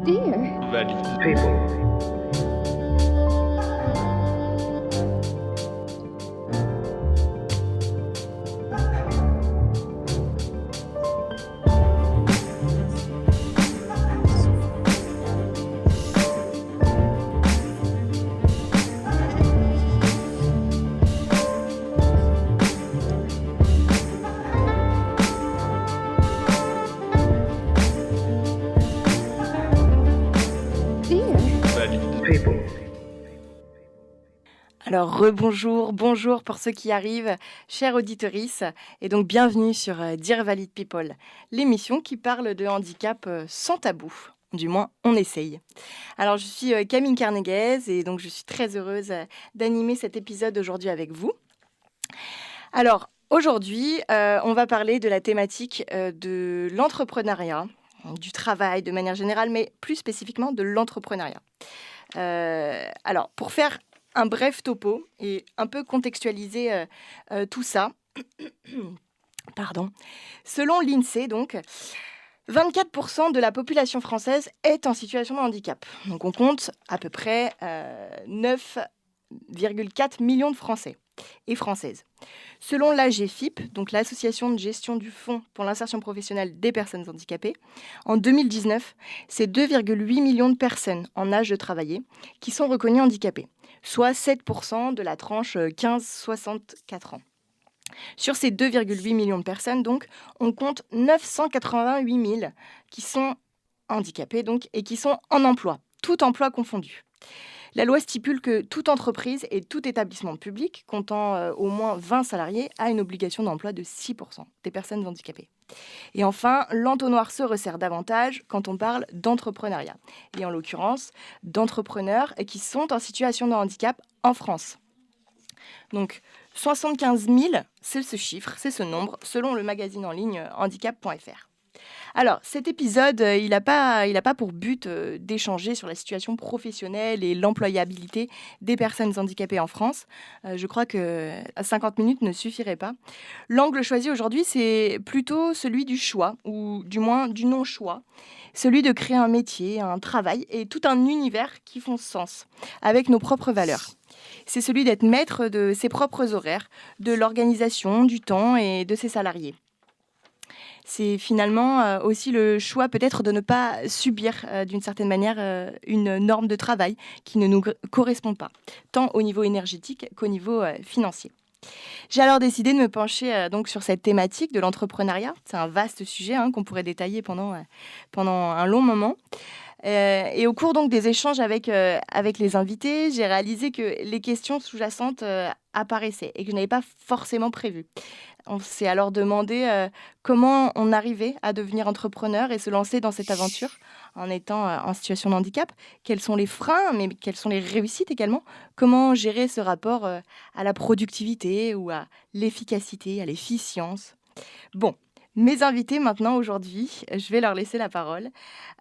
Dear. Valid people. Dear. Valid people. Alors rebonjour, bonjour pour ceux qui arrivent, chère auditorice, et donc bienvenue sur Dear Valid People, l'émission qui parle de handicap sans tabou. Du moins, on essaye. Alors, je suis Camille Carneguez et donc je suis très heureuse d'animer cet épisode aujourd'hui avec vous. Alors, aujourd'hui, on va parler de la thématique de l'entrepreneuriat, du travail de manière générale, mais plus spécifiquement de l'entrepreneuriat. Alors, pour faire un bref topo et un peu contextualiser tout ça, pardon, selon l'INSEE, donc, 24% de la population française est en situation de handicap. Donc, on compte à peu près 9,4 millions de Français et Françaises. Selon l'AGFIP, donc l'Association de gestion du Fonds pour l'insertion professionnelle des personnes handicapées, en 2019, c'est 2,8 millions de personnes en âge de travailler qui sont reconnues handicapées, soit 7% de la tranche 15-64 ans. Sur ces 2,8 millions de personnes, donc, on compte 988 000 qui sont handicapés donc, et qui sont en emploi, tout emploi confondu. La loi stipule que toute entreprise et tout établissement public comptant au moins 20 salariés a une obligation d'emploi de 6% des personnes handicapées. Et enfin, l'entonnoir se resserre davantage quand on parle d'entrepreneuriat, et en l'occurrence d'entrepreneurs qui sont en situation de handicap en France. Donc 75 000, c'est ce chiffre, c'est ce nombre, selon le magazine en ligne handicap.fr. Alors, cet épisode, il n'a pas pour but d'échanger sur la situation professionnelle et l'employabilité des personnes handicapées en France. Je crois que 50 minutes ne suffirait pas. L'angle choisi aujourd'hui, c'est plutôt celui du choix, ou du moins du non-choix. Celui de créer un métier, un travail et tout un univers qui font sens, avec nos propres valeurs. C'est celui d'être maître de ses propres horaires, de l'organisation, du temps et de ses salariés. C'est finalement aussi le choix peut-être de ne pas subir d'une certaine manière une norme de travail qui ne nous correspond pas, tant au niveau énergétique qu'au niveau financier. J'ai alors décidé de me pencher donc sur cette thématique de l'entrepreneuriat. C'est un vaste sujet qu'on pourrait détailler pendant un long moment. Et au cours donc des échanges avec les invités, j'ai réalisé que les questions sous-jacentes apparaissaient et que je n'avais pas forcément prévues. On s'est alors demandé comment on arrivait à devenir entrepreneur et se lancer dans cette aventure en étant en situation de handicap. Quels sont les freins, mais quelles sont les réussites également? Comment gérer ce rapport à la productivité ou à l'efficacité, à l'efficience? Bon, mes invités maintenant aujourd'hui, je vais leur laisser la parole.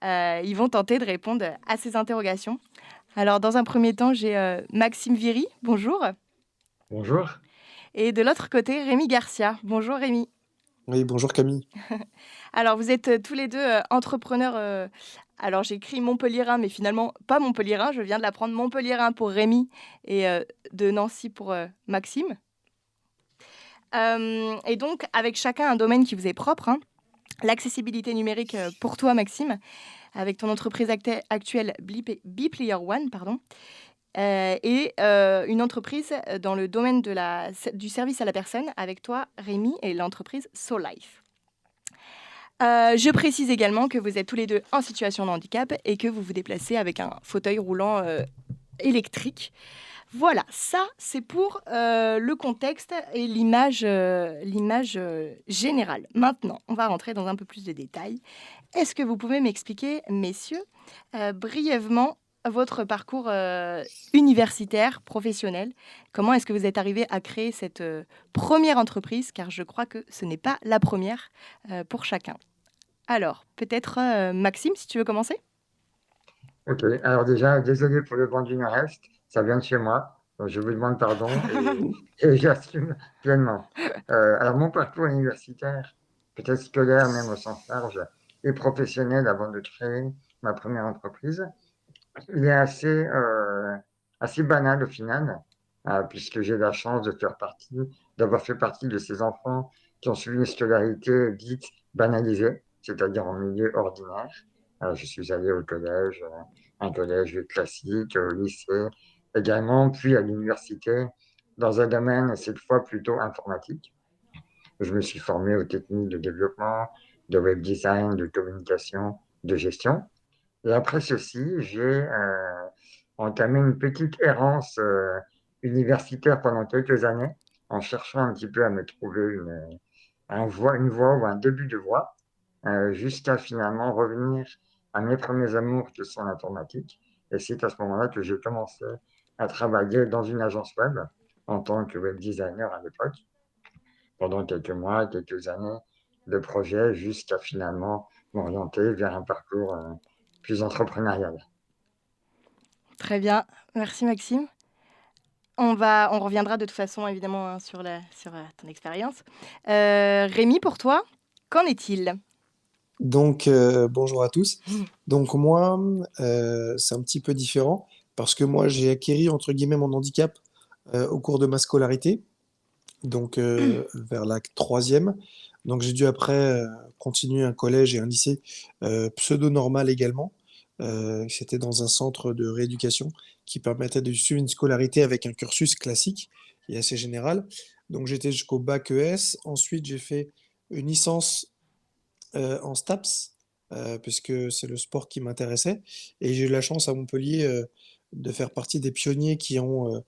Ils vont tenter de répondre à ces interrogations. Alors, dans un premier temps, j'ai Maxime Viry. Bonjour. Bonjour. Et de l'autre côté, Rémi Garcia. Bonjour Rémi. Oui, bonjour Camille. Alors, vous êtes tous les deux entrepreneurs. Alors, j'ai écrit Montpellierin, mais finalement, pas Montpellierin. Je viens de l'apprendre. Montpellierin pour Rémi et de Nancy pour Maxime. Et donc, avec chacun un domaine qui vous est propre. L'accessibilité numérique pour toi, Maxime, avec ton entreprise actuelle Beplayer One, pardon. Et une entreprise dans le domaine du service à la personne avec toi, Rémi, et l'entreprise SoLife. Je précise également que vous êtes tous les deux en situation de handicap et que vous vous déplacez avec un fauteuil roulant électrique. Voilà, ça c'est pour le contexte et l'image générale. Maintenant, on va rentrer dans un peu plus de détails. Est-ce que vous pouvez m'expliquer, messieurs, brièvement votre parcours universitaire, professionnel? Comment est-ce que vous êtes arrivé à créer cette première entreprise? Car je crois que ce n'est pas la première pour chacun. Alors, peut-être Maxime, si tu veux commencer? Ok, alors déjà, désolé pour le vent du Nord-Est, ça vient de chez moi, donc je vous demande pardon et j'assume pleinement. Alors mon parcours universitaire, peut-être scolaire même au sens large, et professionnel avant de créer ma première entreprise, il est assez banal au final, puisque j'ai la chance d'avoir fait partie de ces enfants qui ont suivi une scolarité dite banalisée, c'est-à-dire en milieu ordinaire. Je suis allé au collège, un collège classique, au lycée également, puis à l'université, dans un domaine cette fois plutôt informatique. Je me suis formé aux techniques de développement, de web design, de communication, de gestion. Et après ceci, j'ai entamé une petite errance universitaire pendant quelques années en cherchant un petit peu à me trouver une voie ou un début de voie, jusqu'à finalement revenir à mes premiers amours que sont l'informatique. Et c'est à ce moment-là que j'ai commencé à travailler dans une agence web en tant que web designer à l'époque, pendant quelques mois, quelques années de projet, jusqu'à finalement m'orienter vers un parcours plus entrepreneurial. Très bien, merci Maxime. On reviendra de toute façon évidemment hein, sur ton expérience. Rémi, pour toi, qu'en est-il? Donc, bonjour à tous. Donc moi, c'est un petit peu différent parce que moi, j'ai acquis entre guillemets mon handicap au cours de ma scolarité, donc vers la troisième. Donc j'ai dû après continuer un collège et un lycée pseudo-normal également. C'était dans un centre de rééducation qui permettait de suivre une scolarité avec un cursus classique et assez général. Donc j'étais jusqu'au bac ES. Ensuite, j'ai fait une licence en STAPS, puisque c'est le sport qui m'intéressait. Et j'ai eu la chance à Montpellier de faire partie des pionniers qui ont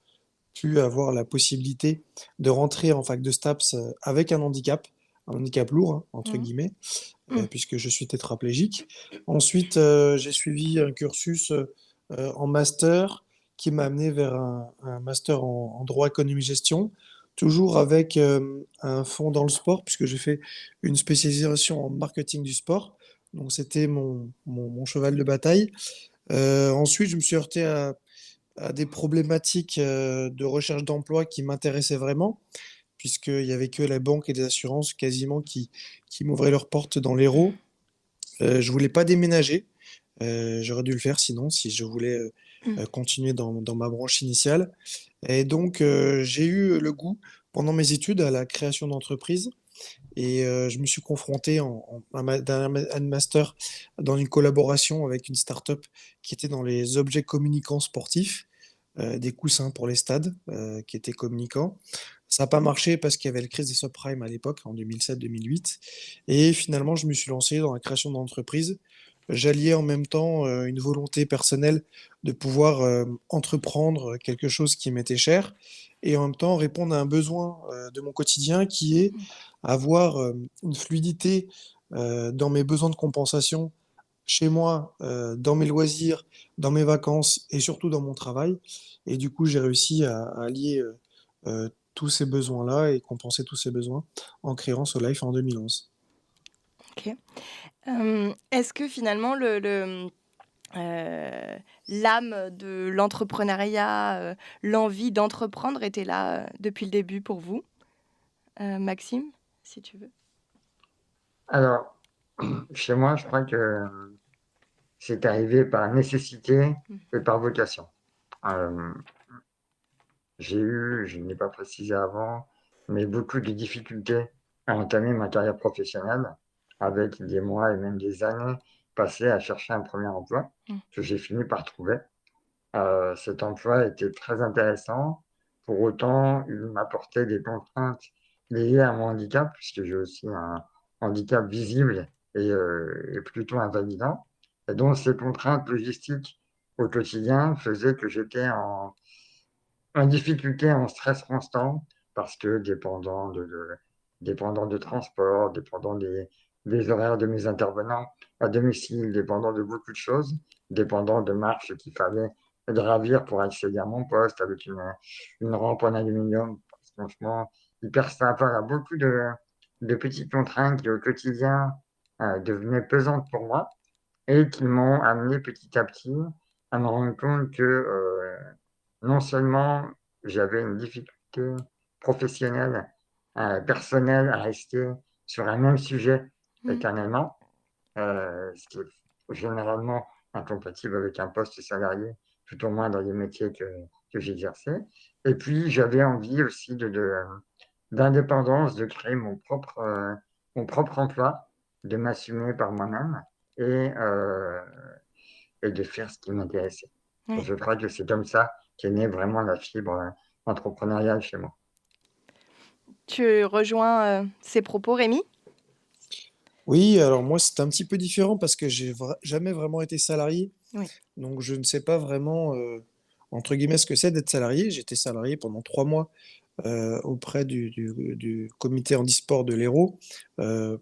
pu avoir la possibilité de rentrer en fac de STAPS avec un handicap lourd, hein, entre Mhm. guillemets, puisque je suis tétraplégique. Ensuite, j'ai suivi un cursus en master qui m'a amené vers un master en droit économie-gestion, toujours avec un fond dans le sport, puisque j'ai fait une spécialisation en marketing du sport. Donc, c'était mon cheval de bataille. Ensuite, je me suis heurté à des problématiques de recherche d'emploi qui m'intéressaient vraiment, puisqu'il n'y avait que la banque et les assurances quasiment qui m'ouvraient leurs portes dans l'Hérault. Je voulais pas déménager. J'aurais dû le faire sinon, si je voulais continuer dans ma branche initiale. Et donc, j'ai eu le goût, pendant mes études, à la création d'entreprises. Et je me suis confronté un master dans une collaboration avec une start-up qui était dans les objets communicants sportifs, des coussins pour les stades qui étaient communicants. Ça n'a pas marché parce qu'il y avait la crise des subprimes à l'époque, en 2007-2008. Et finalement, je me suis lancé dans la création d'entreprises. J'alliais en même temps une volonté personnelle de pouvoir entreprendre quelque chose qui m'était cher et en même temps répondre à un besoin de mon quotidien qui est avoir une fluidité dans mes besoins de compensation chez moi, dans mes loisirs, dans mes vacances et surtout dans mon travail. Et du coup, j'ai réussi à allier tous ces besoins-là et compenser tous ces besoins en créant ce Life en 2011. Ok. Est-ce que finalement l'âme de l'entrepreneuriat, l'envie d'entreprendre était là depuis le début pour vous? Maxime, si tu veux. Alors, chez moi, je crois que c'est arrivé par nécessité Mm. et par vocation. Euh, je ne l'ai pas précisé avant, mais beaucoup de difficultés à entamer ma carrière professionnelle, avec des mois et même des années passées à chercher un premier emploi Mm. que j'ai fini par trouver. Cet emploi était très intéressant. Pour autant, il m'apportait des contraintes liées à mon handicap, puisque j'ai aussi un handicap visible et plutôt invalidant. Et donc, ces contraintes logistiques au quotidien faisaient que j'étais en difficulté, en stress constant, parce que dépendant de transport, dépendant des horaires de mes intervenants à domicile, dépendant de beaucoup de choses, dépendant de marches qu'il fallait gravir pour accéder à mon poste avec une rampe en aluminium, franchement, hyper sympa. Il y a beaucoup de petites contraintes qui au quotidien devenaient pesantes pour moi et qui m'ont amené petit à petit à me rendre compte que non seulement j'avais une difficulté professionnelle, personnelle à rester sur un même sujet Mm. éternellement, ce qui est généralement incompatible avec un poste salarié, tout au moins dans les métiers que j'exerçais. Et puis, j'avais envie aussi d'indépendance, de créer mon propre emploi, de m'assumer par moi-même et, euh, et de faire ce qui m'intéressait. Et Ouais. je crois que c'est comme ça qu'est née vraiment la fibre entrepreneuriale chez moi. Tu rejoins ces propos, Rémi? Oui, alors moi, c'est un petit peu différent parce que jamais vraiment été salarié. Oui. Donc, je ne sais pas vraiment, entre guillemets, ce que c'est d'être salarié. J'étais salarié pendant 3 mois auprès du comité handisport de l'Hérault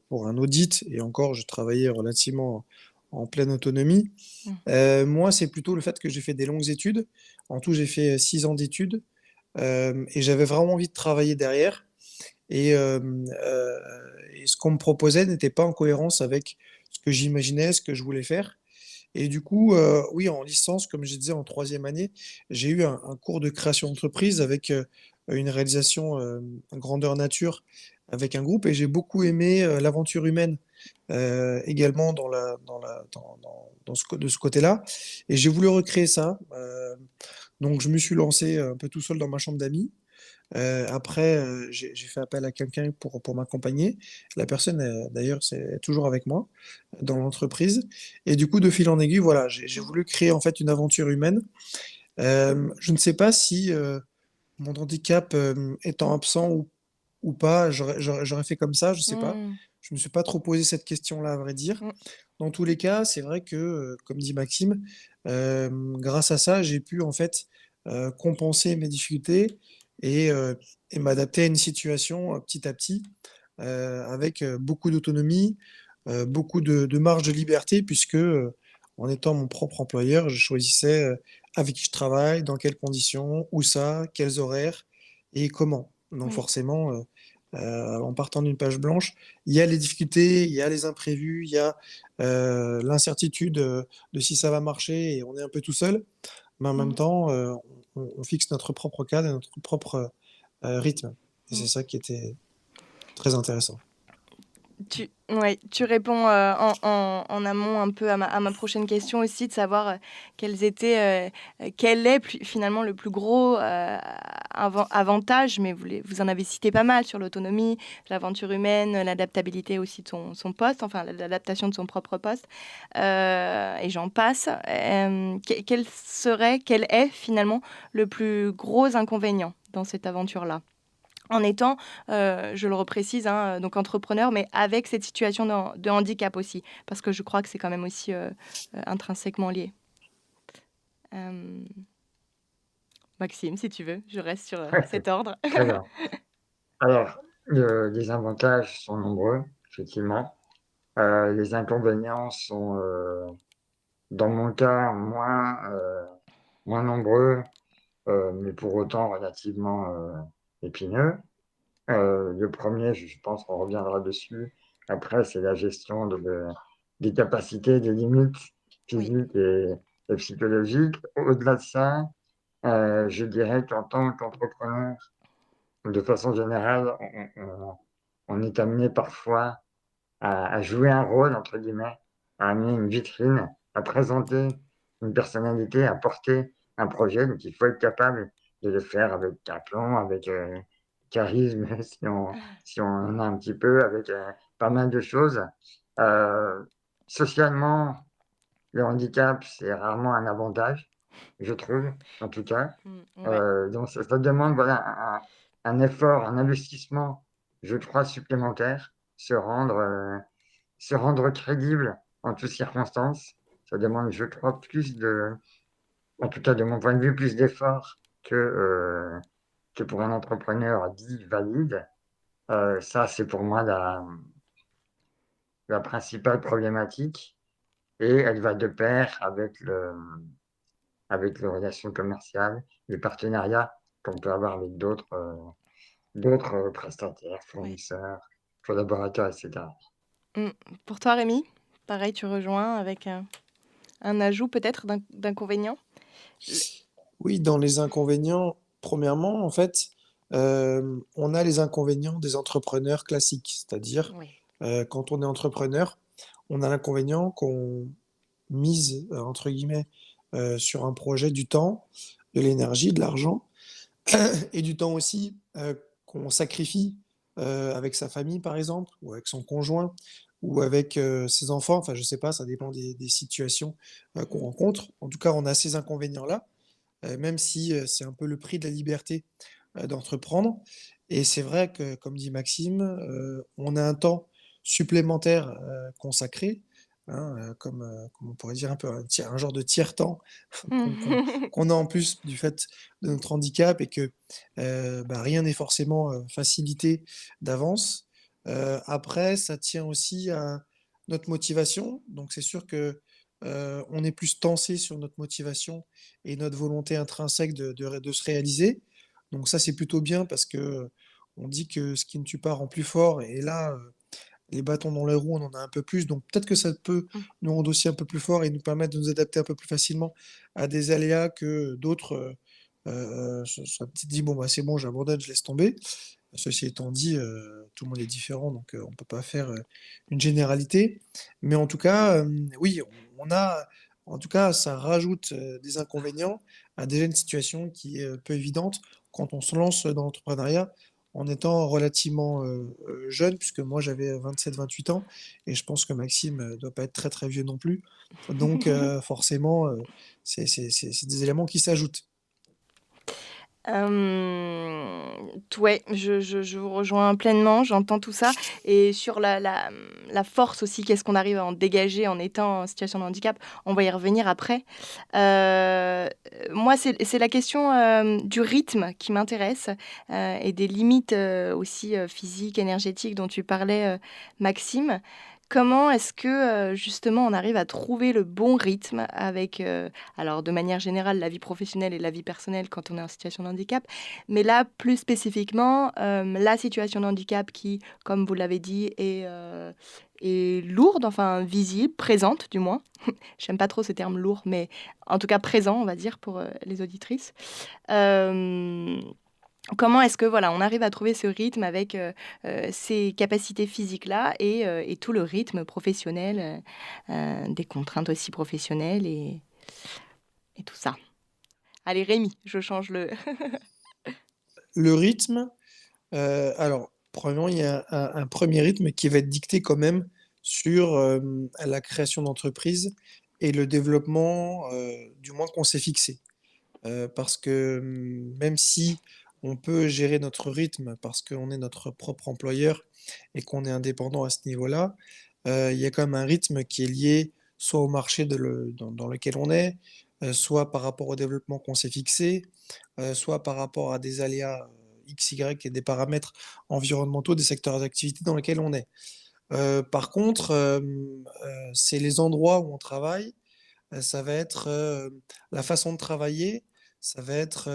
pour un audit. Et encore, je travaillais relativement en pleine autonomie. Mm. Moi, c'est plutôt le fait que j'ai fait des longues études. En tout, j'ai fait 6 ans d'études et j'avais vraiment envie de travailler derrière. Et, euh, euh, et ce qu'on me proposait n'était pas en cohérence avec ce que j'imaginais, ce que je voulais faire. Et du coup, oui, en licence, comme je disais, en troisième année, j'ai eu un cours de création d'entreprise avec une réalisation grandeur nature avec un groupe et j'ai beaucoup aimé l'aventure humaine également de ce côté-là. Et j'ai voulu recréer ça. Donc, je me suis lancé un peu tout seul dans ma chambre d'amis. Après, j'ai fait appel à quelqu'un pour m'accompagner. La personne, d'ailleurs, c'est toujours avec moi dans l'entreprise. Et du coup, de fil en aiguille, voilà, j'ai voulu créer en fait une aventure humaine. Je ne sais pas si mon handicap étant absent ou pas, j'aurais fait comme ça, je sais pas. Mm. Je me suis pas trop posé cette question-là, à vrai dire. Mm. Dans tous les cas, c'est vrai que, comme dit Maxime, grâce à ça, j'ai pu en fait compenser mes difficultés et, euh, et m'adapter à une situation petit à petit, avec beaucoup d'autonomie, beaucoup de marge de liberté, puisque en étant mon propre employeur, je choisissais avec qui je travaille, dans quelles conditions, où ça, quels horaires et comment. Donc Oui. forcément, en partant d'une page blanche, il y a les difficultés, il y a les imprévus, il y a l'incertitude de si ça va marcher et on est un peu tout seul. Mais en même Mm. temps, on fixe notre propre cadre et notre propre rythme. Et c'est Mm. ça qui était très intéressant. Ouais, tu réponds en amont un peu à ma prochaine question aussi, de savoir quel est finalement le plus gros avantage, mais vous en avez cité pas mal sur l'autonomie, l'aventure humaine, l'adaptabilité aussi de son poste, enfin l'adaptation de son propre poste, et j'en passe. Quel est finalement le plus gros inconvénient dans cette aventure-là? En étant, je le reprécise, hein, donc entrepreneur, mais avec cette situation de handicap aussi, parce que je crois que c'est quand même aussi intrinsèquement lié. Euh, Maxime, si tu veux, je reste sur cet ordre. Très bien. Alors, les avantages sont nombreux, effectivement. Les inconvénients sont, dans mon cas, moins nombreux, mais pour autant relativement épineux. Le premier, je pense qu'on reviendra dessus. Après, c'est la gestion des capacités, des limites Oui. physiques et psychologiques. Au-delà de ça, je dirais qu'en tant qu'entrepreneur, de façon générale, on est amené parfois à jouer un rôle, entre guillemets, à amener une vitrine, à présenter une personnalité, à porter un projet. Donc, il faut être capable de le faire avec aplomb, avec charisme, si on en a un petit peu, avec pas mal de choses. Euh, Socialement, le handicap, c'est rarement un avantage, je trouve, en tout cas. Ouais. Donc, ça demande voilà, un effort, un investissement, je crois, supplémentaire, se rendre crédible en toutes circonstances. Ça demande, je crois, en tout cas de mon point de vue, plus d'efforts que pour un entrepreneur dit valide. Ça, c'est pour moi la principale problématique et elle va de pair avec les relations commerciales, les partenariats qu'on peut avoir avec d'autres prestataires, Ouais. fournisseurs, collaborateurs, etc. Mm. Pour toi, Rémi, pareil, tu rejoins avec un ajout peut-être d'inconvénient. Oui, dans les inconvénients, premièrement, en fait, on a les inconvénients des entrepreneurs classiques, c'est-à-dire Oui. quand on est entrepreneur, on a l'inconvénient mise, entre guillemets, sur un projet, du temps, de l'énergie, de l'argent et du temps aussi, qu'on sacrifie, avec sa famille, par exemple, ou avec son conjoint, ou avec, ses enfants. Enfin, je sais pas, ça dépend des situations, qu'on Mmh. rencontre. En tout cas, on a ces inconvénients-là, même si, c'est un peu le prix de la liberté, d'entreprendre. Et c'est vrai que, comme dit Maxime, on a un temps supplémentaire, consacré, hein, comme on pourrait dire un peu un genre de tiers-temps qu'on a en plus du fait de notre handicap et que, bah, rien n'est forcément, facilité d'avance. Après, ça tient aussi à notre motivation. Donc c'est sûr que, on est plus tensé sur notre motivation et notre volonté intrinsèque de se réaliser. Donc ça, c'est plutôt bien parce que, on dit que ce qui ne tue pas rend plus fort et là, les bâtons dans les roues, on en a un peu plus, donc peut-être que ça peut Mmh. nous rendre aussi un peu plus forts et nous permettre de nous adapter un peu plus facilement à des aléas que d'autres, se peut-être dit: «Bon, bah, c'est bon, j'abandonne, je laisse tomber». Ceci étant dit, tout le monde est différent, donc on peut pas faire, une généralité. Mais en tout cas, oui, on a en tout cas, ça rajoute, des inconvénients à déjà une situation qui est, peu évidente quand on se lance dans l'entrepreneuriat en étant relativement, jeune, puisque moi j'avais 27-28 ans et je pense que Maxime, doit pas être très, très vieux non plus. Donc forcément, c'est des éléments qui s'ajoutent. T Ouais, je vous rejoins pleinement, j'entends tout ça et sur la force aussi, qu'est-ce qu'on arrive à en dégager en étant en situation de handicap? On va y revenir après. Moi, c'est la question, du rythme qui m'intéresse, et des limites, aussi, physiques, énergétiques dont tu parlais, Maxime. Comment est-ce que, justement, on arrive à trouver le bon rythme avec, alors de manière générale, la vie professionnelle et la vie personnelle quand on est en situation de handicap, mais là, plus spécifiquement, la situation de handicap qui, comme vous l'avez dit, est lourde, enfin visible, présente du moins. J'aime pas trop ce terme lourd, mais en tout cas présent, on va dire, pour, les auditrices. Hem Comment est-ce que, voilà, on arrive à trouver ce rythme avec, ces capacités physiques-là et tout le rythme professionnel, des contraintes aussi professionnelles et tout ça? Allez Rémi, je change le Le rythme, alors, premièrement, il y a un 1er rythme qui va être dicté quand même sur, la création d'entreprise et le développement, du moins qu'on s'est fixé. Parce que, même si on peut gérer notre rythme parce qu'on est notre propre employeur et qu'on est indépendant à ce niveau-là, il y a quand même un rythme qui est lié soit au marché dans lequel on est, soit par rapport au développement qu'on s'est fixé, soit par rapport à des aléas, X, Y et des paramètres environnementaux des secteurs d'activité dans lesquels on est. Par contre, c'est les endroits où on travaille, ça va être, la façon de travailler, ça va être,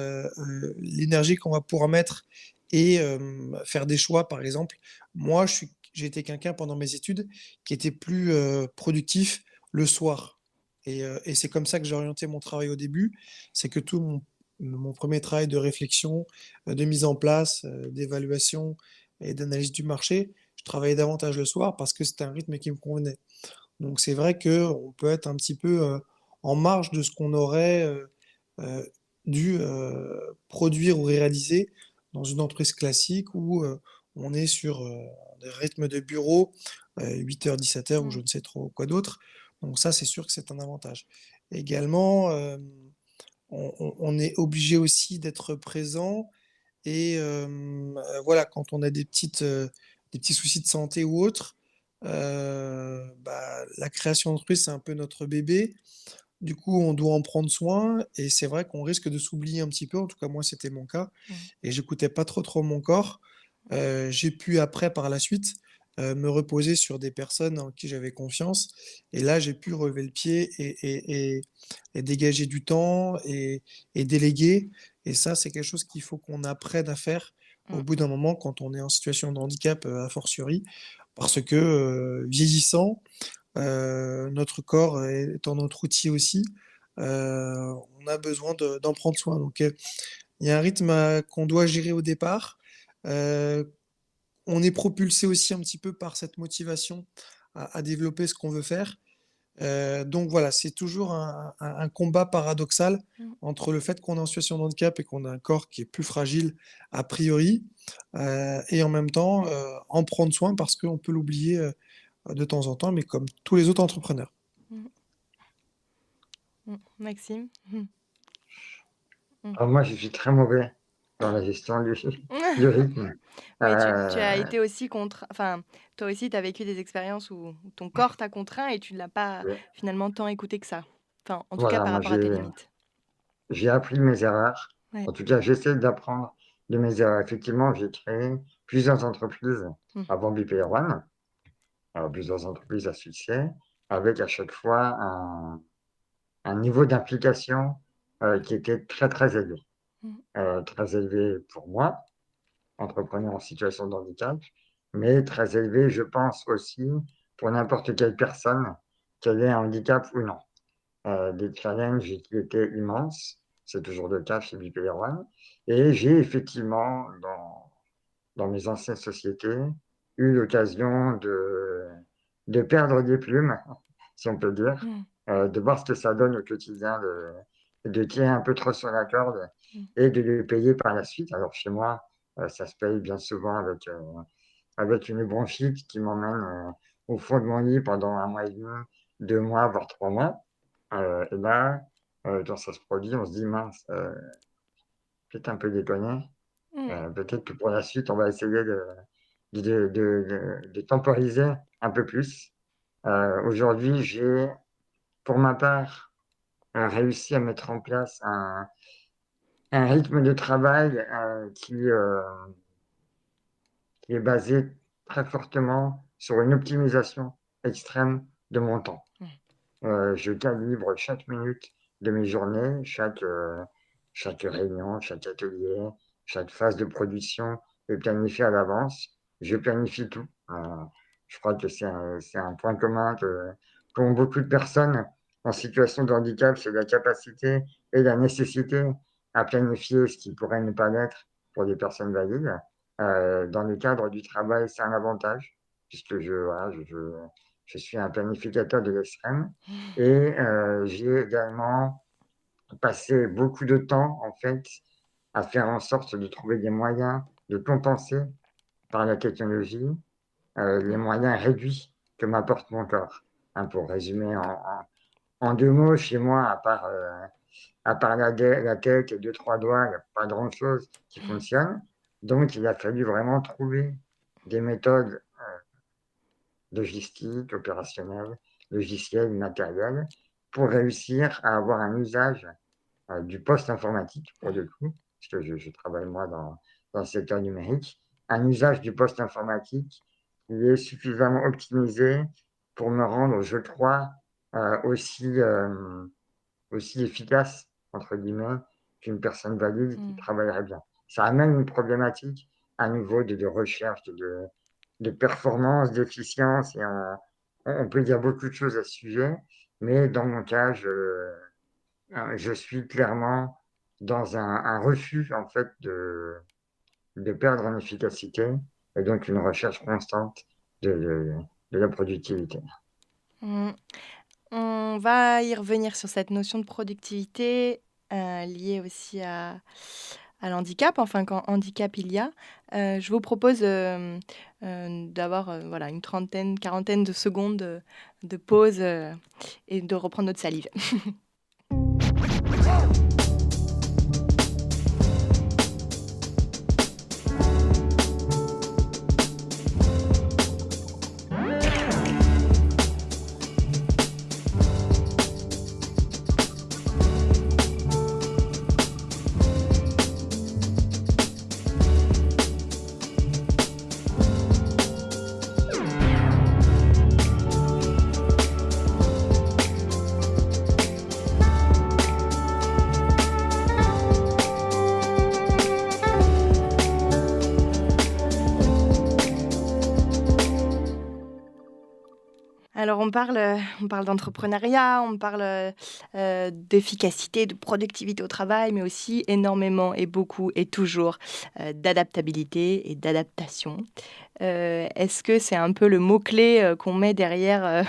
l'énergie qu'on va pouvoir mettre et faire des choix. Par exemple, moi, j'ai été quelqu'un pendant mes études qui était plus, productif le soir et c'est comme ça que j'ai orienté mon travail au début. C'est que tout mon 1er travail de réflexion, de mise en place, d'évaluation et d'analyse du marché, je travaillais davantage le soir parce que c'était un rythme qui me convenait. Donc c'est vrai qu'on peut être un petit peu, en marge de ce qu'on aurait, heu, dû, produire ou réaliser dans une entreprise classique où, on est sur, des rythmes de bureau, 8h-17h ou je mmh, ne sais trop quoi d'autre. Donc ça, c'est sûr que c'est un avantage. Également, on est obligé aussi d'être présent et voilà, quand on a des petits soucis de santé ou autres, bah, la création d'entreprise, c'est un peu notre bébé. Du coup, on doit en prendre soin et c'est vrai qu'on risque de s'oublier un petit peu. En tout cas, moi, c'était mon cas mmh, et j'écoutais pas trop mon corps. J'ai pu après, par la suite, me reposer sur des personnes en qui j'avais confiance et là, j'ai pu relever le pied et dégager du temps et déléguer et ça, c'est quelque chose qu'il faut qu'on apprenne à faire au mmh, bout d'un moment quand on est en situation de handicap, a fortiori. Parce que, vieillissant, notre corps étant notre outil aussi, on a besoin d'en prendre soin. Donc, il y a un rythme, qu'on doit gérer au départ. Heu, on est propulsé aussi un petit peu par cette motivation à développer ce qu'on veut faire. Donc voilà, c'est toujours un combat paradoxal Mmh. entre le fait qu'on est en situation de handicap et qu'on a un corps qui est plus fragile a priori, et en même temps, en prendre soin parce qu'on peut l'oublier, de temps en temps, mais comme tous les autres entrepreneurs. Mmh. Maxime? Mmh. Alors moi, je suis très mauvais dans la gestion du rythme. Ouais, tu as Euh, été aussi enfin, toi aussi, tu as vécu des expériences où ton corps t'a contraint et tu ne l'as pas finalement tant écouté que ça. Enfin, en tout cas, voilà, par moi, rapport à tes limites. j'ai appris de mes erreurs. Ouais. En tout cas, j'essaie d'apprendre de mes erreurs. Effectivement, j'ai créé plusieurs entreprises Mmh. avant BPR One, plusieurs entreprises à succès, avec à chaque fois un niveau d'implication qui était très, très élevé. Très élevé pour moi, entrepreneur en situation de handicap, mais très élevé, je pense aussi, pour n'importe quelle personne, qu'elle ait un handicap ou non. Des challenges qui étaient immenses, c'est toujours le cas chez BPR One, et j'ai effectivement, dans mes anciennes sociétés, eu l'occasion de perdre des plumes, si on peut dire, de voir ce que ça donne au quotidien, de tirer un peu trop sur la corde et de les payer par la suite. Alors chez moi, ça se paye bien souvent avec une bronchite qui m'emmène au fond de mon lit pendant 1 mois et demi, 2 mois, voire 3 mois. Et là, quand ça se produit, on se dit, mince, peut-être un peu déconné. Peut-être que pour la suite, on va essayer de temporiser un peu plus. Aujourd'hui, j'ai, pour ma part, réussi à mettre en place un rythme de travail qui est basé très fortement sur une optimisation extrême de mon temps. Je calibre chaque minute de mes journées, chaque réunion, chaque atelier, chaque phase de production est planifiée à l'avance. Je planifie tout. Je crois que c'est un point commun qu'ont beaucoup de personnes en situation de handicap, c'est la capacité et la nécessité à planifier ce qui pourrait ne pas l'être pour des personnes valides. Dans le cadre du travail, c'est un avantage, puisque je suis un planificateur de l'extrême. Et j'ai également passé beaucoup de temps, en fait, à faire en sorte de trouver des moyens de compenser par la technologie les moyens réduits que m'apporte mon corps. Pour résumer en 2 mots, chez moi, à part la tête et 2, 3 doigts, il n'y a pas grand-chose qui fonctionne. Donc, il a fallu vraiment trouver des méthodes logistique, opérationnel, logiciel, matériel, pour réussir à avoir un usage du poste informatique, pour le coup, parce que je travaille moi dans le secteur numérique, un usage du poste informatique qui est suffisamment optimisé pour me rendre, je crois, aussi efficace, entre guillemets, qu'une personne valide qui travaillerait bien. Ça amène une problématique à nouveau de recherche, de performance, d'efficience, et on peut dire beaucoup de choses à ce sujet, mais dans mon cas, je suis clairement dans un refus en fait de perdre en efficacité et donc une recherche constante de la productivité. Mmh. On va y revenir sur cette notion de productivité liée aussi à l'handicap, enfin quand handicap il y a. Je vous propose d'avoir voilà, une trentaine, quarantaine de secondes de pause et de reprendre notre salive. Alors on parle d'entrepreneuriat, on parle d'efficacité, de productivité au travail, mais aussi énormément et beaucoup et toujours d'adaptabilité et d'adaptation. Est-ce que c'est un peu le mot-clé qu'on met derrière,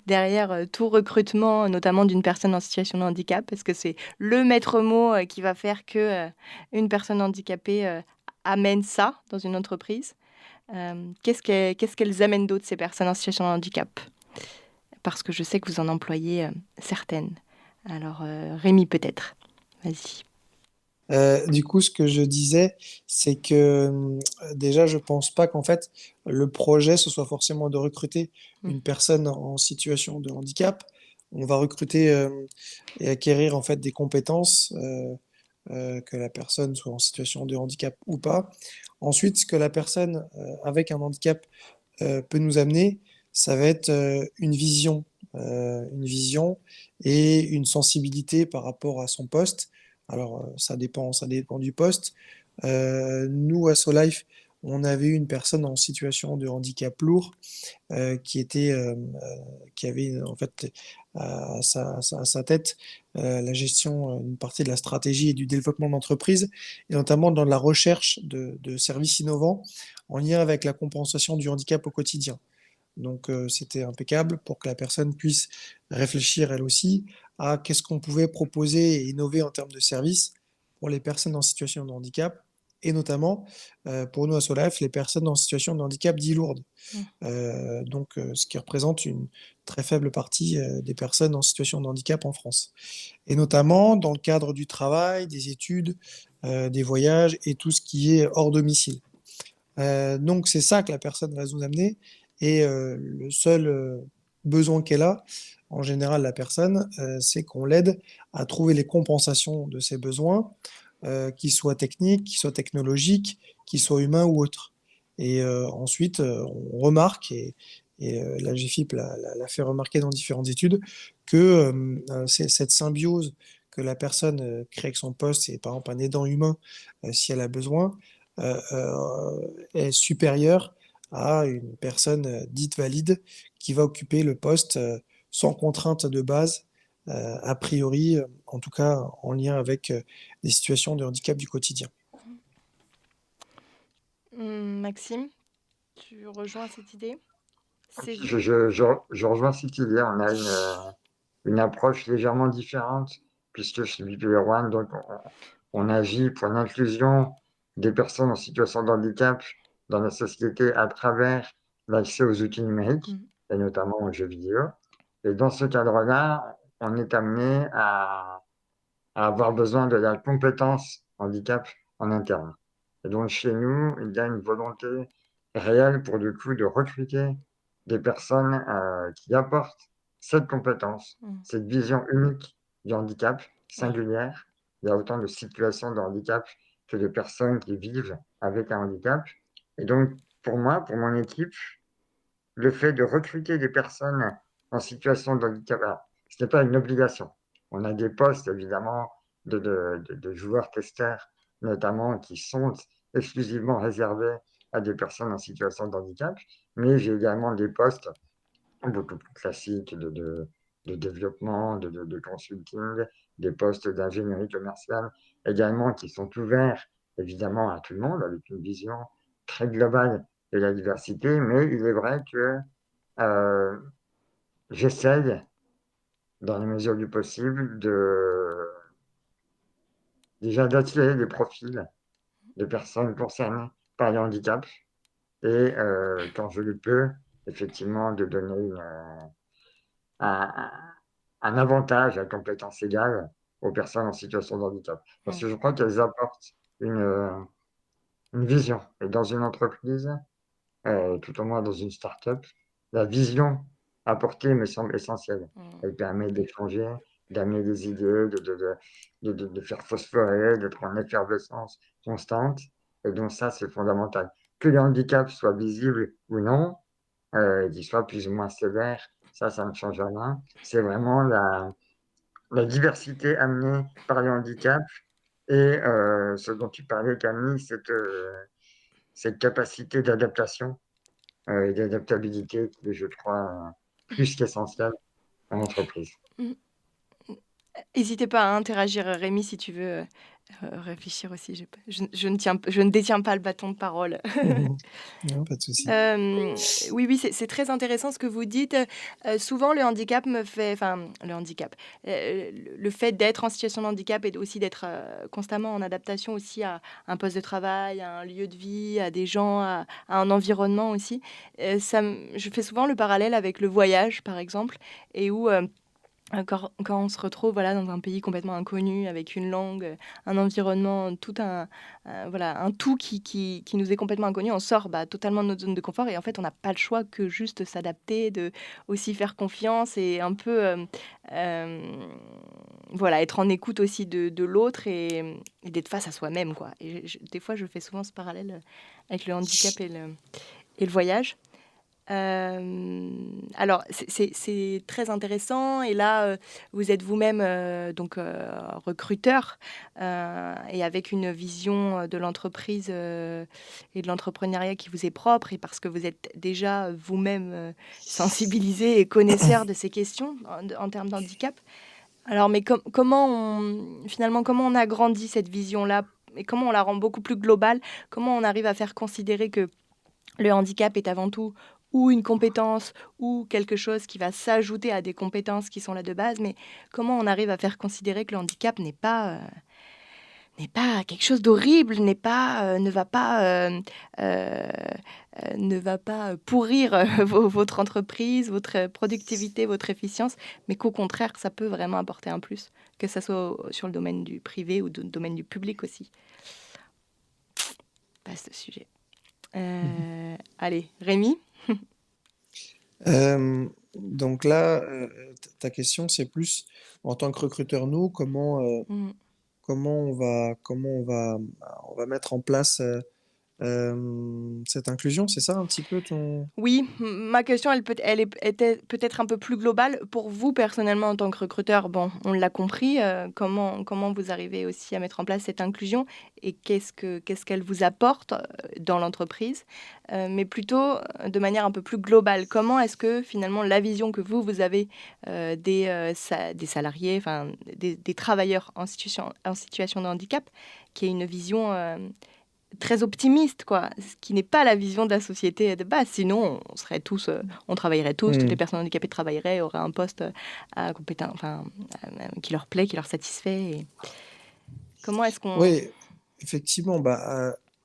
derrière tout recrutement, notamment d'une personne en situation de handicap? Est-ce que c'est le maître mot qui va faire que une personne handicapée amène ça dans une entreprise? Qu'est-ce qu'elles amènent d'autre, ces personnes en situation de handicap? Parce que je sais que vous en employez certaines. Alors, Rémi, peut-être. Vas-y. Du coup, ce que je disais, c'est que déjà, je pense pas qu'en fait, le projet, ce soit forcément de recruter Mm. une personne en situation de handicap. On va recruter et acquérir en fait des compétences, que la personne soit en situation de handicap ou pas. Ensuite, ce que la personne avec un handicap peut nous amener, ça va être une vision et une sensibilité par rapport à son poste. Alors, ça dépend du poste. Nous, à SoLife, on avait une personne en situation de handicap lourd qui avait en fait à sa tête la gestion, une partie de la stratégie et du développement d'entreprise, et notamment dans la recherche de services innovants en lien avec la compensation du handicap au quotidien. Donc c'était impeccable pour que la personne puisse réfléchir elle aussi à qu'est-ce qu'on pouvait proposer et innover en termes de services pour les personnes en situation de handicap, et notamment pour nous à Solaf, les personnes en situation de handicap dit lourd. Mm. Ce qui représente une très faible partie des personnes en situation de handicap en France. Et notamment dans le cadre du travail, des études, des voyages et tout ce qui est hors domicile. Donc c'est ça que la personne va nous amener. Et le seul besoin qu'elle a, en général la personne, c'est qu'on l'aide à trouver les compensations de ses besoins, qu'ils soient techniques, qu'ils soient technologiques, qu'ils soient humains ou autres. Et ensuite, on remarque, et la GFIP l'a fait remarquer dans différentes études, que c'est cette symbiose que la personne crée avec son poste, et par exemple un aidant humain, si elle a besoin, est supérieure à une personne dite valide qui va occuper le poste sans contrainte de base, a priori, en tout cas en lien avec des situations de handicap du quotidien. Maxime, tu rejoins cette idée? C'est... Je rejoins cette idée. On a une approche légèrement différente, puisque chez BPR One, donc, on agit pour l'inclusion des personnes en situation de handicap dans la société à travers l'accès aux outils numériques, Mm. et notamment aux jeux vidéo. Et dans ce cadre-là, on est amené à avoir besoin de la compétence handicap en interne. Et donc, chez nous, il y a une volonté réelle, pour le coup, de recruter des personnes qui apportent cette compétence, Mm. cette vision unique du handicap, singulière. Il y a autant de situations de handicap que de personnes qui vivent avec un handicap. Et donc, pour moi, pour mon équipe, le fait de recruter des personnes en situation de handicap, alors, ce n'est pas une obligation. On a des postes, évidemment, de joueurs testeurs, notamment, qui sont exclusivement réservés à des personnes en situation de handicap, mais j'ai également des postes beaucoup plus classiques de développement, de consulting, des postes d'ingénierie commerciale également, qui sont ouverts évidemment à tout le monde avec une vision très globale de la diversité, mais il est vrai que euh, j'essaye, dans la mesure du possible, déjà d'attirer des profils de personnes concernées par le handicap, et quand je le peux, effectivement, de donner un, un avantage à compétences égales aux personnes en situation de handicap. Parce Mm. que je crois qu'elles apportent une vision. Et dans une entreprise, tout au moins dans une start-up, la vision apportée me semble essentielle. Mm. Elle permet d'échanger, d'amener des idées, de faire phosphorer, d'être en effervescence constante. Et donc ça, c'est fondamental. Que les handicaps soient visibles ou non, qu'ils soient plus ou moins sévères, ça ne change rien. C'est vraiment la diversité amenée par le handicap, et ce dont tu parlais, Camille, cette capacité d'adaptation et d'adaptabilité qui est, je crois, plus qu'essentiel en entreprise. Mmh. N'hésitez pas à interagir, Rémi, si tu veux, réfléchir aussi. Je ne détiens pas le bâton de parole. Non, pas de souci. Oui, oui, c'est très intéressant ce que vous dites. Souvent le handicap me fait enfin, le handicap, le fait d'être en situation de handicap et aussi d'être, constamment en adaptation aussi à un poste de travail, à un lieu de vie, à des gens, à un environnement aussi. Je fais souvent le parallèle avec le voyage, par exemple, et où, quand on se retrouve, voilà, dans un pays complètement inconnu, avec une langue, un environnement, tout voilà, un tout qui nous est complètement inconnu, on sort, bah, totalement de notre zone de confort et en fait, on n'a pas le choix que juste de s'adapter, de aussi faire confiance et un peu, voilà, être en écoute aussi de l'autre et d'être face à soi-même, quoi. Et des fois, je fais souvent ce parallèle, avec le handicap et le voyage. Alors c'est très intéressant et là, vous êtes vous-même, donc recruteur, et avec une vision, de l'entreprise, et de l'entrepreneuriat qui vous est propre et parce que vous êtes déjà vous-même, sensibilisé et connaisseur de ces questions en termes d'handicap. Alors mais comment on agrandit cette vision-là et comment on la rend beaucoup plus globale? Comment on arrive à faire considérer que le handicap est avant tout ou une compétence ou quelque chose qui va s'ajouter à des compétences qui sont là de base, mais comment on arrive à faire considérer que le handicap n'est pas quelque chose d'horrible, ne va pas pourrir votre entreprise, votre productivité, votre efficience, mais qu'au contraire, ça peut vraiment apporter un plus, que ça soit sur le domaine du privé ou le domaine du public aussi. Vaste sujet. Allez, Rémi. Donc là, ta question, c'est plus en tant que recruteur, nous, Mm. on va mettre en place cette inclusion, c'est ça un petit peu ton... Oui, ma question, était peut-être un peu plus globale. Pour vous, personnellement, en tant que recruteur, bon, on l'a compris, comment vous arrivez aussi à mettre en place cette inclusion et qu'est-ce qu'elle vous apporte dans l'entreprise? Mais plutôt de manière un peu plus globale. Comment est-ce que finalement la vision que vous avez des salariés, enfin des travailleurs en situation de handicap, qui est une vision très optimiste, quoi, ce qui n'est pas la vision de la société de base. Sinon, on serait tous, on travaillerait tous, toutes les Hmm. personnes handicapées travailleraient, auraient un poste à compétent, enfin, qui leur plaît, qui leur satisfait. Et comment est-ce qu'on... Oui, effectivement,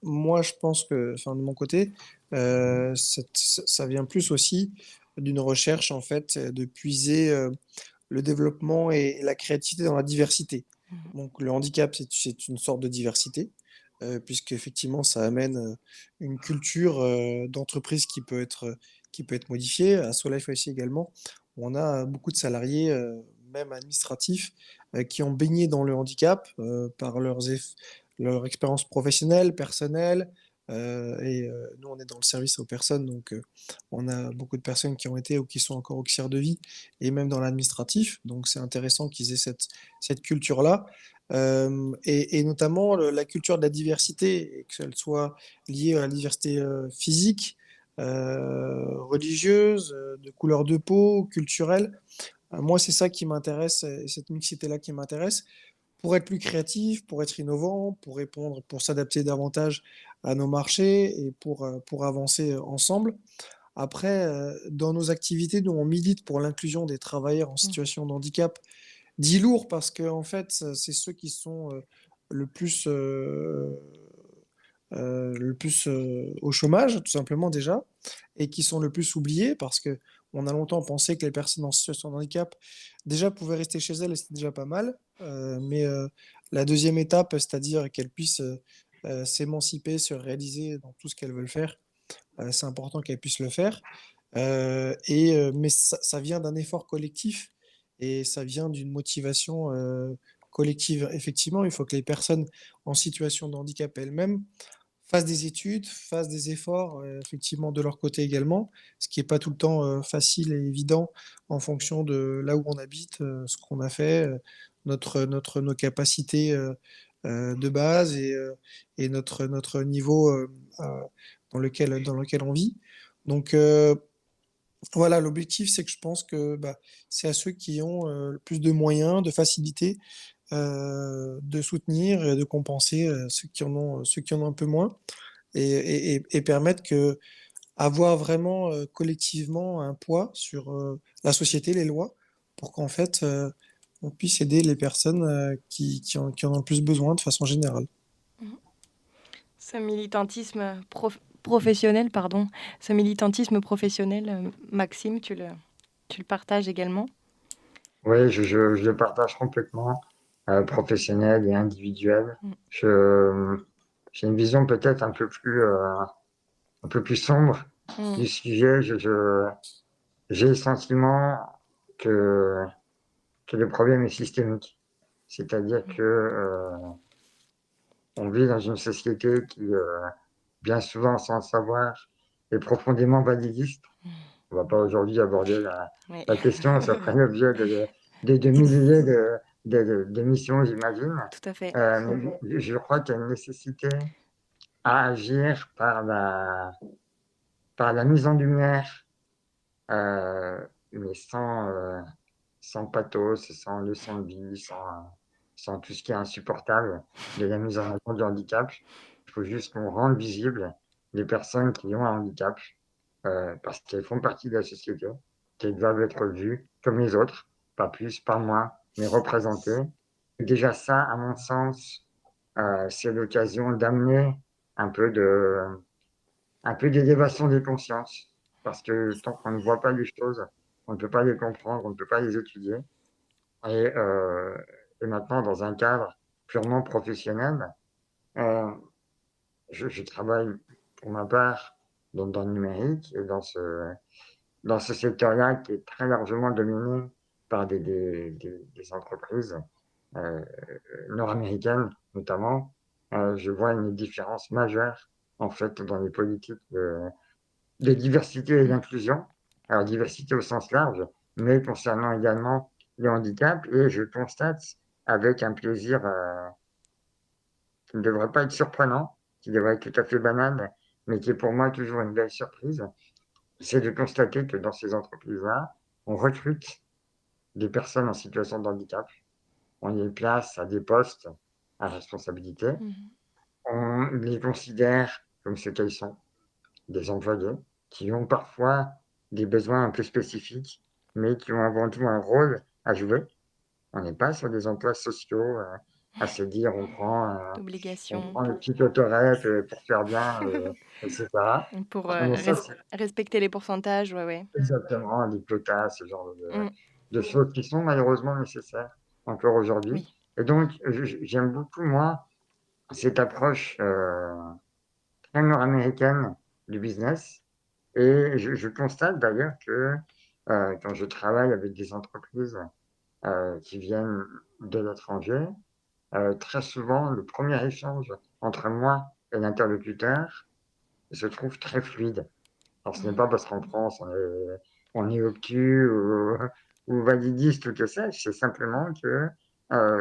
moi je pense que, enfin, de mon côté, ça vient plus aussi d'une recherche en fait de puiser le développement et la créativité dans la diversité. Mhm. Donc le handicap, c'est une sorte de diversité, puisqu'effectivement ça amène une culture d'entreprise qui peut être modifiée. À Solife aussi également, on a beaucoup de salariés, même administratifs, qui ont baigné dans le handicap par leur expérience professionnelle, personnelle. Nous, on est dans le service aux personnes, donc on a beaucoup de personnes qui ont été ou qui sont encore auxiliaires de vie, et même dans l'administratif. Donc c'est intéressant qu'ils aient cette culture-là. Et notamment la culture de la diversité, et qu'elle soit liée à la diversité physique, religieuse, de couleur de peau, culturelle. Moi, c'est ça qui m'intéresse, et cette mixité-là qui m'intéresse, pour être plus créatif, pour être innovant, pour répondre, pour s'adapter davantage à nos marchés et pour avancer ensemble. Après, dans nos activités, nous, on milite pour l'inclusion des travailleurs en situation de handicap, dit lourd parce que en fait, c'est ceux qui sont le plus, au chômage, tout simplement déjà, et qui sont le plus oubliés parce que on a longtemps pensé que les personnes en situation de handicap déjà pouvaient rester chez elles et c'était déjà pas mal. Mais la deuxième étape, c'est-à-dire qu'elles puissent s'émanciper, se réaliser dans tout ce qu'elles veulent faire, c'est important qu'elles puissent le faire. Mais ça vient d'un effort collectif et ça vient d'une motivation collective. Effectivement, il faut que les personnes en situation de handicap elles-mêmes fassent des études, fassent des efforts, effectivement de leur côté également, ce qui est pas tout le temps facile et évident en fonction de là où on habite, ce qu'on a fait, nos capacités de base et notre niveau dans lequel on vit. Donc, Voilà, l'objectif, c'est que je pense que bah, c'est à ceux qui ont le plus de moyens, de facilité, de soutenir et de compenser ceux qui en ont un peu moins et permettre que avoir vraiment collectivement un poids sur la société, les lois, pour qu'en fait on puisse aider les personnes qui en ont le plus besoin de façon générale. Ce militantisme professionnel, pardon, ce militantisme professionnel, Maxime, tu le partages également? Oui, je le partage complètement, professionnel et individuel. Mm. J'ai une vision peut-être un peu plus sombre Mm. du sujet. J'ai le sentiment que, que le problème est systémique. C'est-à-dire que on vit dans une société qui, bien souvent sans le savoir, est profondément validiste. On va pas aujourd'hui aborder Oui, la question, ça ferait l'objet de milliers d'émissions, j'imagine. tout à fait. Mais je crois qu'il y a une nécessité à agir par la mise en lumière, mais sans pathos, sans leçon de vie, sans tout ce qui est insupportable de la mise en avant du handicap. Il faut juste qu'on rende visible les personnes qui ont un handicap, parce qu'elles font partie de la société, qu'elles doivent être vues comme les autres, pas plus, pas moins, mais représentées. Et déjà ça, à mon sens, c'est l'occasion d'amener un peu de, un peu d'élévation des consciences, parce que tant qu'on ne voit pas les choses, on ne peut pas les comprendre, on ne peut pas les étudier. Et, euh, et maintenant, dans un cadre purement professionnel, euh, je travaille pour ma part dans le numérique et dans ce secteur-là qui est très largement dominé par des entreprises euh, nord-américaines notamment. Je vois une différence majeure en fait dans les politiques de diversité et d'inclusion. Alors diversité au sens large, mais concernant également le handicap. Et je constate avec un plaisir qui ne devrait pas être surprenant, qui devrait être tout à fait banal, mais qui est pour moi toujours une belle surprise, c'est de constater que dans ces entreprises-là, on recrute des personnes en situation de handicap, on les place à des postes à responsabilité, Mhm. on les considère comme ce qu'elles sont, des employés qui ont parfois des besoins un peu spécifiques, mais qui ont avant tout un rôle à jouer. On n'est pas sur des emplois sociaux à se dire on D'obligation prend le petit autorette pour faire bien, etc. pour Non, ça, c'est respecter les pourcentages, ouais, ouais. exactement les quotas, ce genre Mm. de choses qui sont malheureusement nécessaires encore aujourd'hui. Oui. Et donc, j'aime beaucoup, moi, cette approche très nord-américaine du business. Et je constate d'ailleurs que quand je travaille avec des entreprises qui viennent de l'étranger, très souvent, le premier échange entre moi et l'interlocuteur se trouve très fluide. Alors, ce n'est pas parce qu'en France, on est obtus ou validiste ou que sais-je, c'est simplement que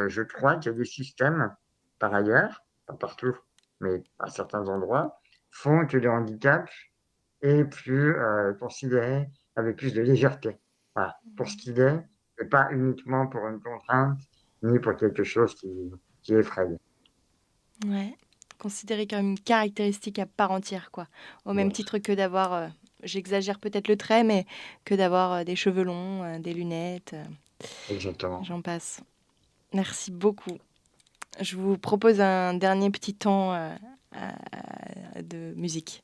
je crois qu'il y a des systèmes, par ailleurs, pas partout, mais à certains endroits, font que le handicap est plus considéré avec plus de légèreté. Voilà, pour ce qu'il est, et pas uniquement pour une contrainte, ni pour quelque chose qui effraie. Ouais. Considéré comme une caractéristique à part entière, quoi. Au même Voilà, titre que d'avoir, j'exagère peut-être le trait, mais que d'avoir des cheveux longs, des lunettes, exactement. j'en passe. Merci beaucoup. Je vous propose un dernier petit temps de musique.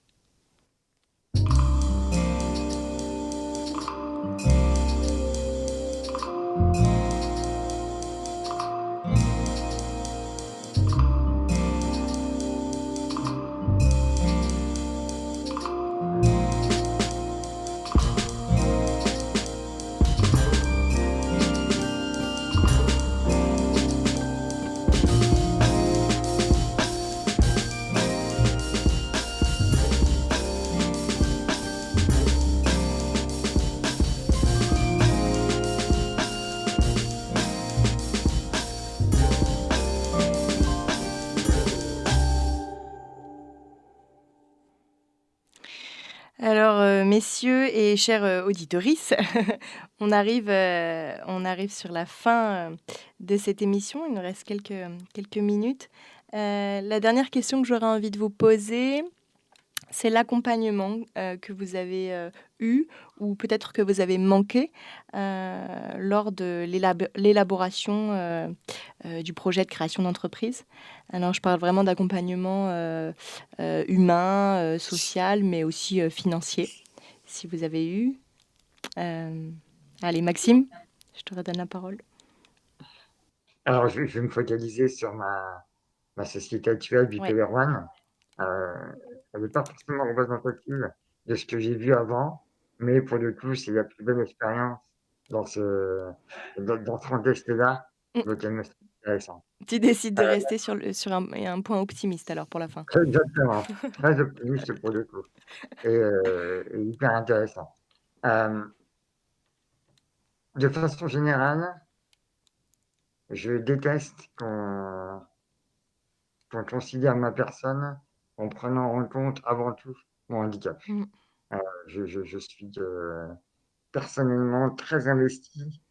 messieurs et chers auditorices, on arrive sur la fin de cette émission. Il nous reste quelques minutes. La dernière question que j'aurais envie de vous poser, c'est l'accompagnement que vous avez eu ou peut-être que vous avez manqué lors de l'élaboration du projet de création d'entreprise. Alors, je parle vraiment d'accompagnement humain, social, mais aussi financier, si vous avez eu. Allez, Maxime, je te redonne la parole. Alors, je vais me focaliser sur ma société actuelle, Ouais. Bipolar One. Elle n'est pas forcément représentative de ce que j'ai vu avant, mais pour le coup, c'est la plus belle expérience dans ce contexte-là, Mm. donc elle me semble intéressante. Tu décides de Euh, rester sur un point optimiste alors pour la fin. Exactement, très optimiste pour le coup, et hyper intéressant. Euh, de façon générale, je déteste qu'on considère ma personne en prenant en compte avant tout mon handicap. Mm. Je suis personnellement très investi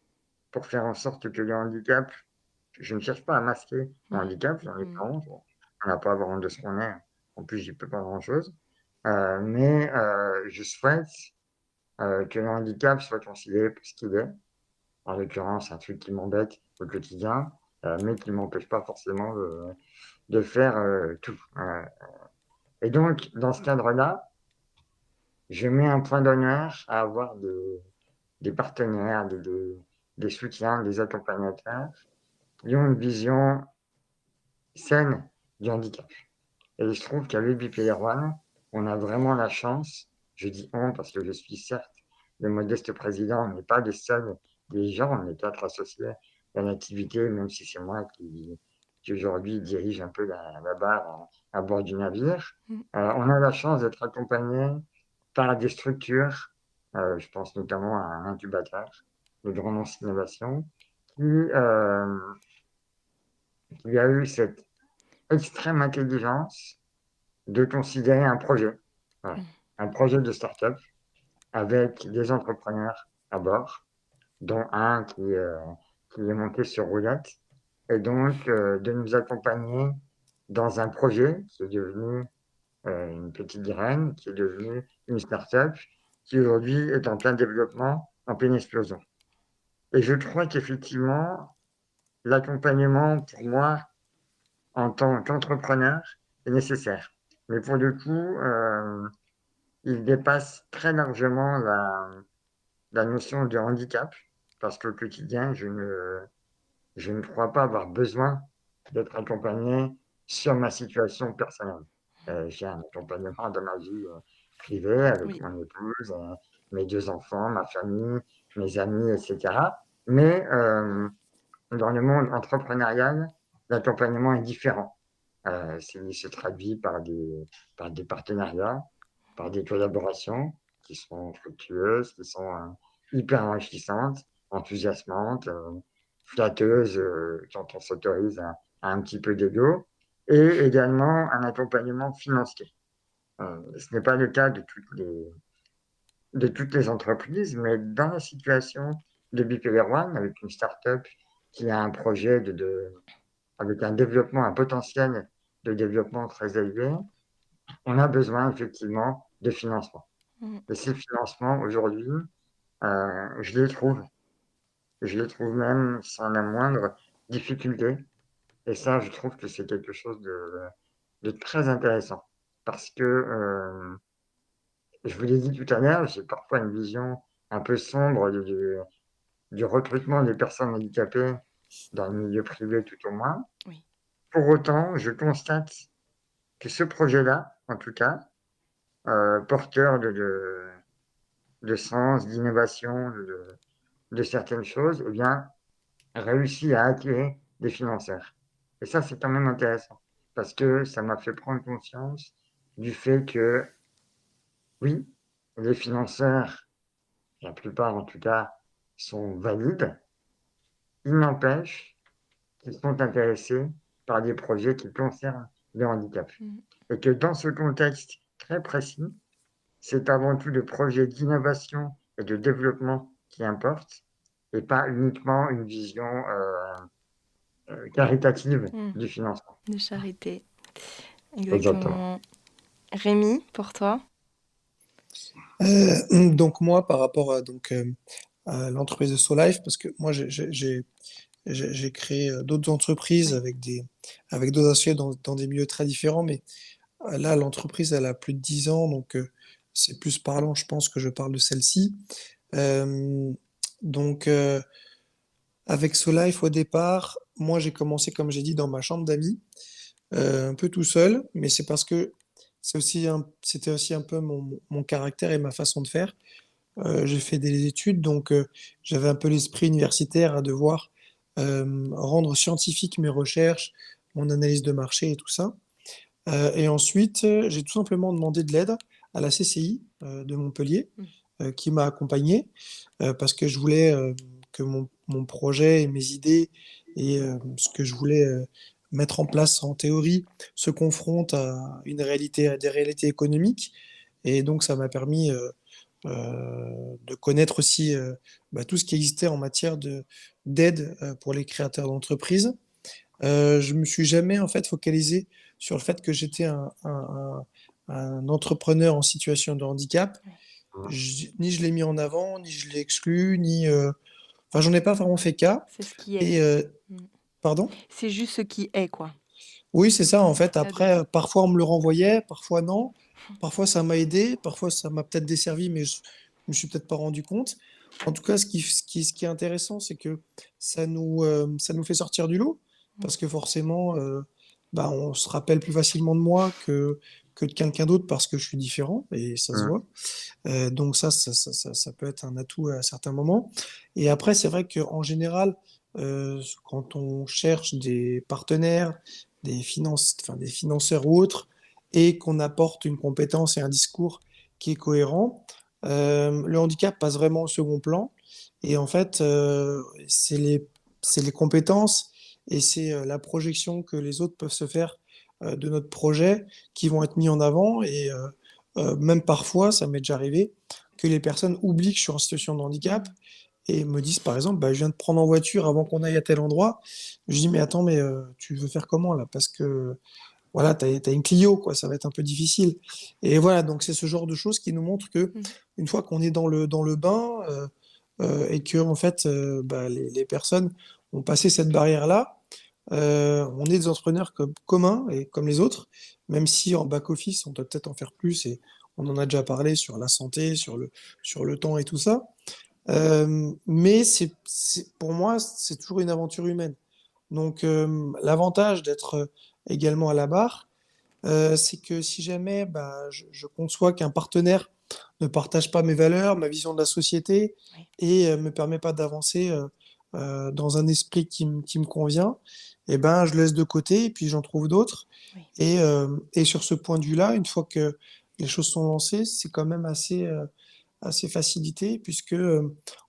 pour faire en sorte que le handicap, je ne cherche pas à masquer mon handicap, j'en ai pas honte, on n'a pas à avoir honte de ce qu'on est, en plus j'y peux pas grand-chose, mais je souhaite que le handicap soit considéré pour ce qu'il est, en l'occurrence un truc qui m'embête au quotidien, mais qui ne m'empêche pas forcément de faire tout. Et donc, dans ce cadre-là, je mets un point d'honneur à avoir des partenaires, des soutiens, des accompagnateurs qui ont une vision saine du handicap. Et je trouve qu'avec Bipolar One, on a vraiment la chance, je dis on parce que je suis certes le modeste président, mais pas le seul des gens, on est 4 associés à l'activité, même si c'est moi qui aujourd'hui dirige un peu la barre à bord du navire. On a la chance d'être accompagné par des structures, je pense notamment à un incubateur de Grande Innovation, qui a eu cette extrême intelligence de considérer un projet, voilà, un projet de start-up avec des entrepreneurs à bord, dont un qui est monté sur roulette, et donc de nous accompagner dans un projet qui est devenu une petite graine, qui est devenue une start-up, qui aujourd'hui est en plein développement, en pleine explosion. Et je crois qu'effectivement, l'accompagnement, pour moi, en tant qu'entrepreneur, est nécessaire. Mais pour le coup, il dépasse très largement la notion de handicap, parce qu'au quotidien, je ne crois pas avoir besoin d'être accompagné sur ma situation personnelle. J'ai un accompagnement dans ma vie privée avec mon épouse, mes 2 enfants, ma famille, mes amis, etc. Mais dans le monde entrepreneurial, l'accompagnement est différent. Il se traduit par des partenariats, par des collaborations qui sont fructueuses, qui sont hyper enrichissantes, enthousiasmantes, flatteuses quand on s'autorise à un petit peu d'ego, et également un accompagnement financier. Ce n'est pas le cas de toutes les entreprises, mais dans la situation de Bipolar One, avec une start-up qui a un projet avec un développement, un potentiel de développement très élevé, on a besoin effectivement de financement. Et ces financements, aujourd'hui, je les trouve. Je les trouve même sans la moindre difficulté. Et ça, je trouve que c'est quelque chose de très intéressant. Parce que, je vous l'ai dit tout à l'heure, j'ai parfois une vision un peu sombre du recrutement des personnes handicapées dans le milieu privé tout au moins. Oui. Pour autant, je constate que ce projet-là, en tout cas, porteur de sens, d'innovation, de certaines choses, eh bien, réussit à attirer des financeurs. Et ça, c'est quand même intéressant, parce que ça m'a fait prendre conscience du fait que, oui, les financeurs, la plupart en tout cas, sont valides. Il n'empêche qu'ils sont intéressés par des projets qui concernent le handicap. Et que dans ce contexte très précis, c'est avant tout le projet d'innovation et de développement qui importe, et pas uniquement une vision caritative Hmm. du financement. De charité. Exactement. Exactement. Rémi, pour toi? Donc moi, par rapport à l'entreprise de SoLife, parce que moi j'ai créé d'autres entreprises Oui. avec d'autres associés dans des milieux très différents, mais là l'entreprise elle a plus de 10 ans, donc c'est plus parlant, je pense que je parle de celle-ci. Euh, donc avec SoLife au départ, moi j'ai commencé comme j'ai dit dans ma chambre d'amis, un peu tout seul, mais c'est parce que c'était aussi un peu mon caractère et ma façon de faire. J'ai fait des études, donc j'avais un peu l'esprit universitaire à devoir rendre scientifique mes recherches, mon analyse de marché et tout ça. Et ensuite, j'ai tout simplement demandé de l'aide à la CCI de Montpellier, Mm. qui m'a accompagné parce que je voulais que mon projet et mes idées et ce que je voulais mettre en place en théorie se confrontent à une réalité, à des réalités économiques. Et donc, ça m'a permis de connaître aussi tout ce qui existait en matière d'aide pour les créateurs d'entreprises. Je me suis jamais en fait focalisé sur le fait que j'étais un entrepreneur en situation de handicap. Ni je l'ai mis en avant, ni je l'ai exclu, ni enfin j'en ai pas vraiment fait cas. C'est ce qui est. Et Mm. pardon? C'est juste ce qui est, quoi. Oui, c'est ça en fait. Pas d'autre. Après, parfois on me le renvoyait, parfois non. Parfois ça m'a aidé, parfois ça m'a peut-être desservi, mais je me suis peut-être pas rendu compte. En tout cas, ce qui est intéressant, c'est que ça nous fait sortir du lot, Mm. parce que forcément, on se rappelle plus facilement de moi que de quelqu'un d'autre parce que je suis différent, et ça se Mm. voit. Donc ça peut être un atout à certains moments. Et après, c'est vrai qu'en général, quand on cherche des partenaires, des financeurs ou autres, et qu'on apporte une compétence et un discours qui est cohérent, le handicap passe vraiment au second plan. Et en fait, c'est les compétences et c'est la projection que les autres peuvent se faire de notre projet qui vont être mis en avant. Et même parfois, ça m'est déjà arrivé que les personnes oublient que je suis en situation de handicap Mm. et me disent par exemple, je viens de prendre en voiture avant qu'on aille à tel endroit. Je dis, mais attends, mais tu veux faire comment là? Parce que voilà, t'as une Clio, quoi, ça va être un peu difficile. Et voilà, donc c'est ce genre de choses qui nous montrent que Mm. une fois qu'on est dans le bain et que en fait, les personnes ont passé cette barrière-là, on est des entrepreneurs communs et comme les autres, même si en back-office, on doit peut-être en faire plus et on en a déjà parlé sur la santé, sur le temps et tout ça. Mais pour moi, c'est toujours une aventure humaine. Donc, l'avantage d'être également à la barre, c'est que si jamais je conçois qu'un partenaire ne partage pas mes valeurs, ma vision de la société Oui. et me permet pas d'avancer dans un esprit qui me convient, et ben, je laisse de côté et puis j'en trouve d'autres. Oui. Et sur ce point de vue-là, une fois que les choses sont lancées, c'est quand même assez facilité puisque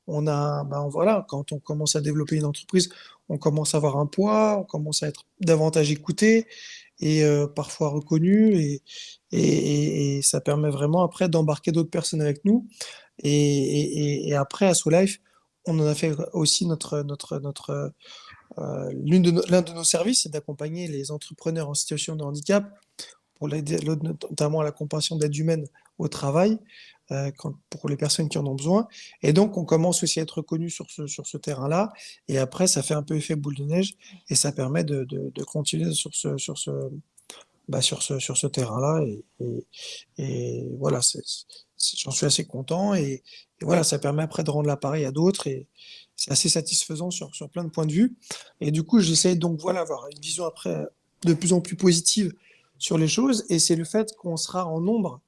voilà, quand on commence à développer une entreprise, on commence à avoir un poids, on commence à être davantage écouté et parfois reconnu et ça permet vraiment après d'embarquer d'autres personnes avec nous et après à SoLife, on en a fait aussi l'un de nos services, c'est d'accompagner les entrepreneurs en situation de handicap pour l'aider, notamment à la compréhension d'aide humaine au travail, pour les personnes qui en ont besoin. Et donc, on commence aussi à être reconnu sur ce terrain-là. Et après, ça fait un peu effet boule de neige et ça permet de continuer sur ce terrain-là. Et voilà, j'en suis assez content. Et voilà, ça permet après de rendre l'appareil à d'autres. Et c'est assez satisfaisant sur plein de points de vue. Et du coup, j'essaie donc, voilà, avoir une vision après de plus en plus positive sur les choses. Et c'est le fait qu'on sera en nombre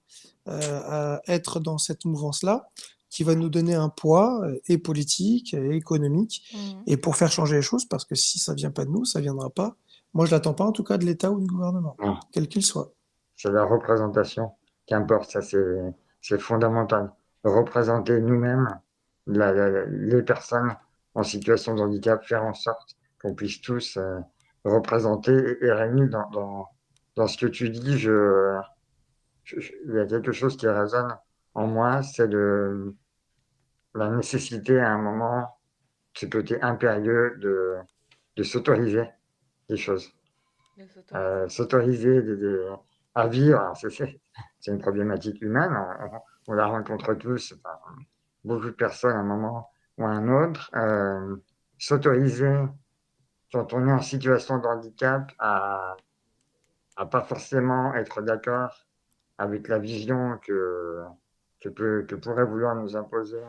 à être dans cette mouvance-là qui va nous donner un poids et politique et économique Mm. et pour faire changer les choses, parce que si ça vient pas de nous, ça viendra pas. Moi, je l'attends pas en tout cas de l'État ou du gouvernement, Non, quel qu'il soit. c'est la représentation qui importe, ça c'est fondamental. Représenter nous-mêmes les personnes en situation de handicap, faire en sorte qu'on puisse tous représenter. Et Rémi, dans ce que tu dis, il y a quelque chose qui résonne en moi, c'est la nécessité à un moment, ce côté impérieux de s'autoriser des choses. S'autoriser à vivre. Alors, c'est une problématique humaine, on la rencontre tous, beaucoup de personnes à un moment ou à un autre. S'autoriser, quand on est en situation de handicap, à pas forcément être d'accord avec la vision que pourrait vouloir nous imposer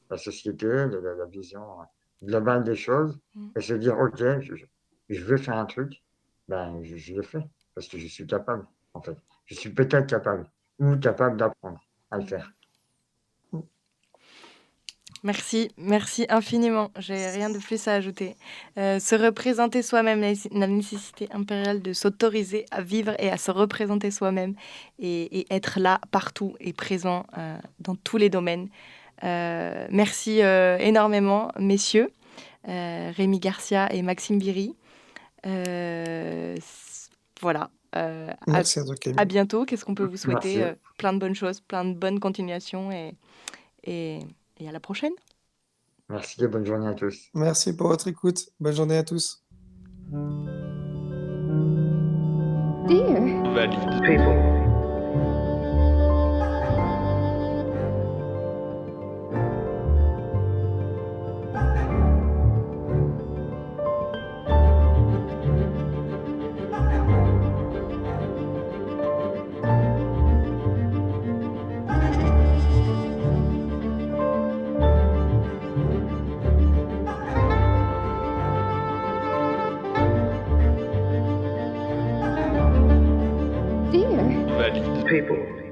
la société, la vision globale des choses, et se dire, OK, je veux faire un truc, je le fais, parce que je suis capable, en fait. Je suis peut-être capable, ou capable d'apprendre à le faire. Merci, merci infiniment. J'ai rien de plus à ajouter. Se représenter soi-même, la nécessité impériale de s'autoriser à vivre et à se représenter soi-même et être là partout et présent dans tous les domaines. Merci énormément, messieurs, Rémi Garcia et Maxime Biry. Voilà. Merci à toi, Camille. À bientôt. Qu'est-ce qu'on peut vous souhaiter? Merci. Plein de bonnes choses, plein de bonnes continuations et à la prochaine. Merci et bonne journée à tous. Merci pour votre écoute. Bonne journée à tous. Valide. people, Valide. people.